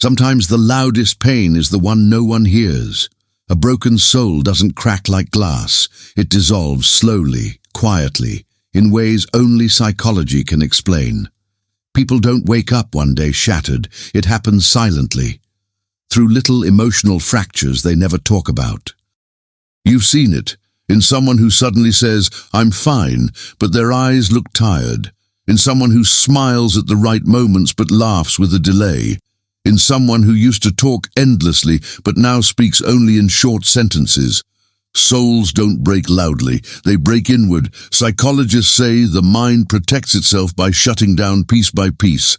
Sometimes the loudest pain is the one no one hears. A broken soul doesn't crack like glass. It dissolves slowly, quietly, in ways only psychology can explain. People don't wake up one day shattered. It happens silently, through little emotional fractures they never talk about. You've seen it in someone who suddenly says, "I'm fine," but their eyes look tired. In someone who smiles at the right moments but laughs with a delay. In someone who used to talk endlessly but now speaks only in short sentences. Souls don't break loudly, they break inward. Psychologists say the mind protects itself by shutting down piece by piece.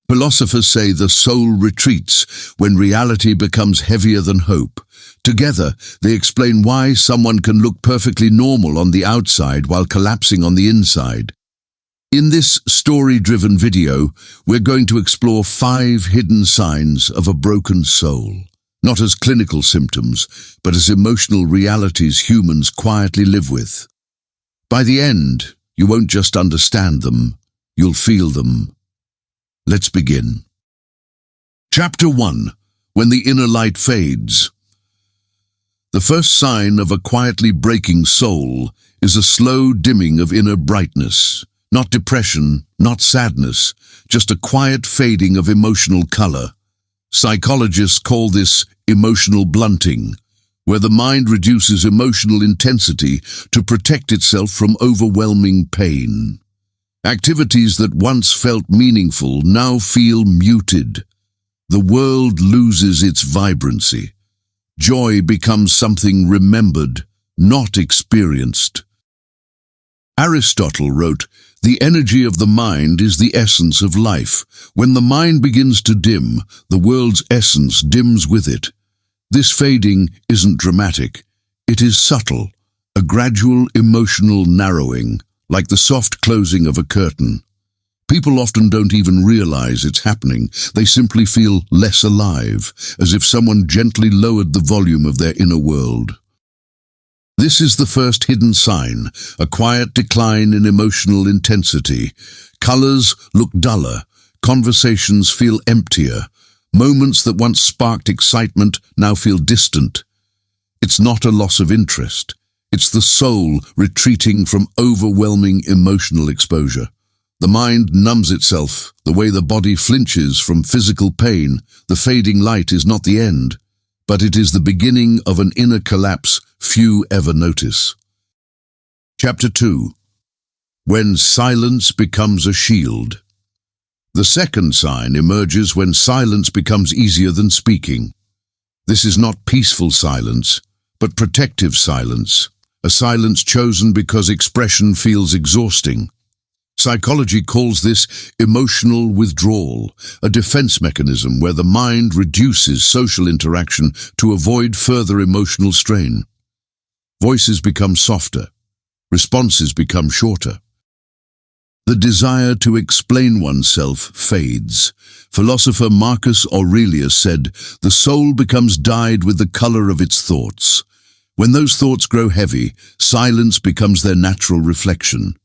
Philosophers say the soul retreats when reality becomes heavier than hope. Together, they explain why someone can look perfectly normal on the outside while collapsing on the inside. In this story-driven video, we're going to explore 5 hidden signs of a broken soul. Not as clinical symptoms, but as emotional realities humans quietly live with. By the end, you won't just understand them, you'll feel them. Let's begin. Chapter 1. When the inner light fades. The first sign of a quietly breaking soul is a slow dimming of inner brightness. Not depression, not sadness, just a quiet fading of emotional color. Psychologists call this emotional blunting, where the mind reduces emotional intensity to protect itself from overwhelming pain. Activities that once felt meaningful now feel muted. The world loses its vibrancy. Joy becomes something remembered, not experienced. Aristotle wrote, "The energy of the mind is the essence of life. When the mind begins to dim, the world's essence dims with it." This fading isn't dramatic. It is subtle, a gradual emotional narrowing, like the soft closing of a curtain. People often don't even realize it's happening. They simply feel less alive, as if someone gently lowered the volume of their inner world. This is the first hidden sign, a quiet decline in emotional intensity. Colors look duller, conversations feel emptier, moments that once sparked excitement now feel distant. It's not a loss of interest. It's the soul retreating from overwhelming emotional exposure. The mind numbs itself, the way the body flinches from physical pain. The fading light is not the end, but it is the beginning of an inner collapse few ever notice. Chapter 2. When silence becomes a shield. The second sign emerges when silence becomes easier than speaking. This is not peaceful silence, but protective silence, a silence chosen because expression feels exhausting. Psychology calls this emotional withdrawal, a defense mechanism where the mind reduces social interaction to avoid further emotional strain. Voices become softer, responses become shorter. The desire to explain oneself fades. Philosopher Marcus Aurelius said, "The soul becomes dyed with the color of its thoughts." When those thoughts grow heavy, silence becomes their natural reflection.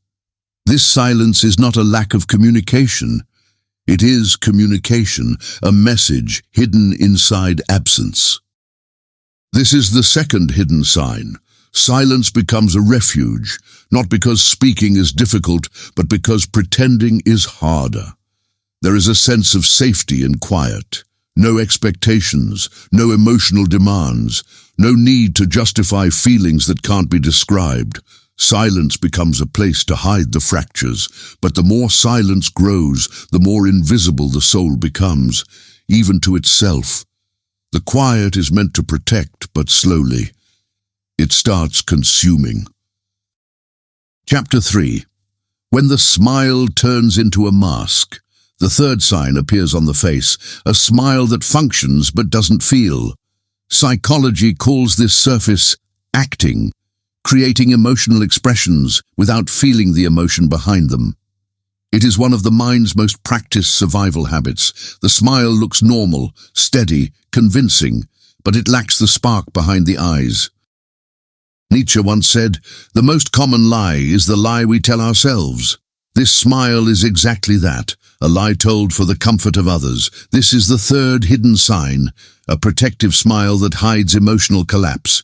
This silence is not a lack of communication. It is communication, a message hidden inside absence. This is the second hidden sign. Silence becomes a refuge, not because speaking is difficult, but because pretending is harder. There is a sense of safety in quiet. No expectations, no emotional demands, no need to justify feelings that can't be described. Silence becomes a place to hide the fractures, but the more silence grows, the more invisible the soul becomes, even to itself. The quiet is meant to protect, but slowly, it starts consuming. Chapter 3. When the smile turns into a mask. The third sign appears on the face, a smile that functions but doesn't feel. Psychology calls this surface acting, creating emotional expressions without feeling the emotion behind them. It is one of the mind's most practiced survival habits. The smile looks normal, steady, convincing, but it lacks the spark behind the eyes. Nietzsche once said, "The most common lie is the lie we tell ourselves." This smile is exactly that, a lie told for the comfort of others. This is the third hidden sign, a protective smile that hides emotional collapse.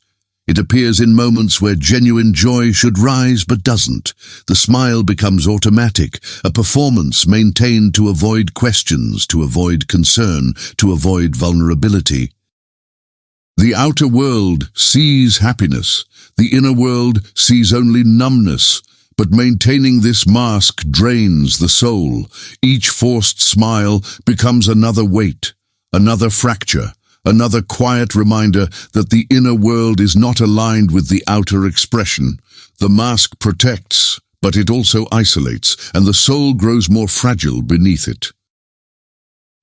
It appears in moments where genuine joy should rise but doesn't. The smile becomes automatic, a performance maintained to avoid questions, to avoid concern, to avoid vulnerability. The outer world sees happiness. The inner world sees only numbness. But maintaining this mask drains the soul. Each forced smile becomes another weight, another fracture, another quiet reminder that the inner world is not aligned with the outer expression. The mask protects, but it also isolates, and the soul grows more fragile beneath it.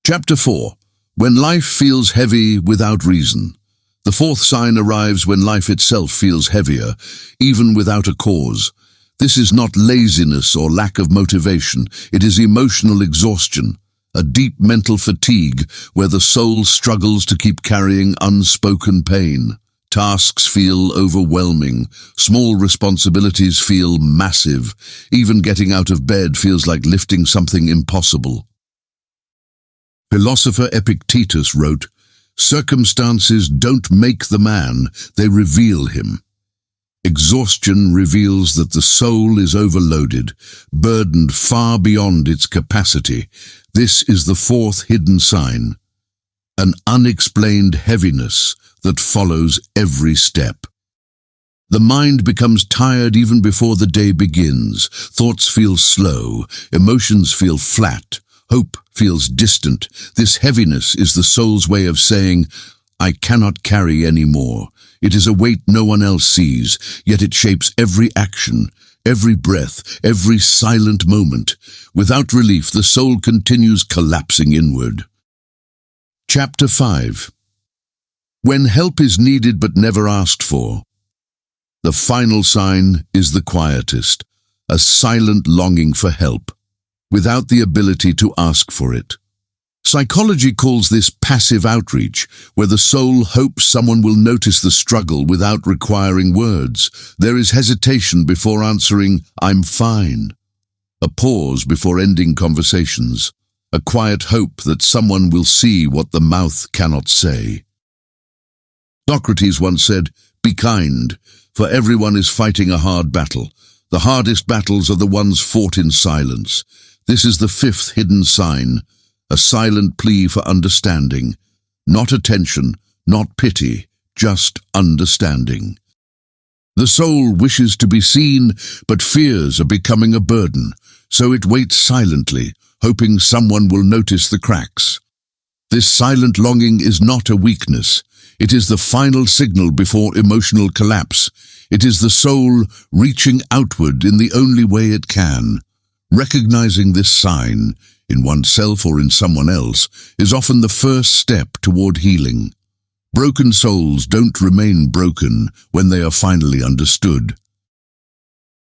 Chapter 4. When life feels heavy without reason. The fourth sign arrives when life itself feels heavier, even without a cause. This is not laziness or lack of motivation. It is emotional exhaustion, a deep mental fatigue where the soul struggles to keep carrying unspoken pain. Tasks feel overwhelming. Small responsibilities feel massive. Even getting out of bed feels like lifting something impossible. Philosopher Epictetus wrote, "Circumstances don't make the man, they reveal him." Exhaustion reveals that the soul is overloaded, burdened far beyond its capacity. This is the fourth hidden sign, an unexplained heaviness that follows every step. The mind becomes tired even before the day begins. Thoughts feel slow, emotions feel flat, hope feels distant. This heaviness is the soul's way of saying, "I cannot carry any more." It is a weight no one else sees, yet it shapes every action, every breath, every silent moment. Without relief, the soul continues collapsing inward. Chapter 5. When help is needed but never asked for. The final sign is the quietest, a silent longing for help, without the ability to ask for it. Psychology calls this passive outreach, where the soul hopes someone will notice the struggle without requiring words. There is hesitation before answering, "I'm fine." A pause before ending conversations. A quiet hope that someone will see what the mouth cannot say. Socrates once said, "Be kind, for everyone is fighting a hard battle. The hardest battles are the ones fought in silence." This is the fifth hidden sign, a silent plea for understanding. Not attention, not pity, just understanding. The soul wishes to be seen, but fears are becoming a burden, so it waits silently, hoping someone will notice the cracks. This silent longing is not a weakness. It is the final signal before emotional collapse. It is the soul reaching outward in the only way it can. Recognizing this sign, in oneself or in someone else, is often the first step toward healing. Broken souls don't remain broken when they are finally understood.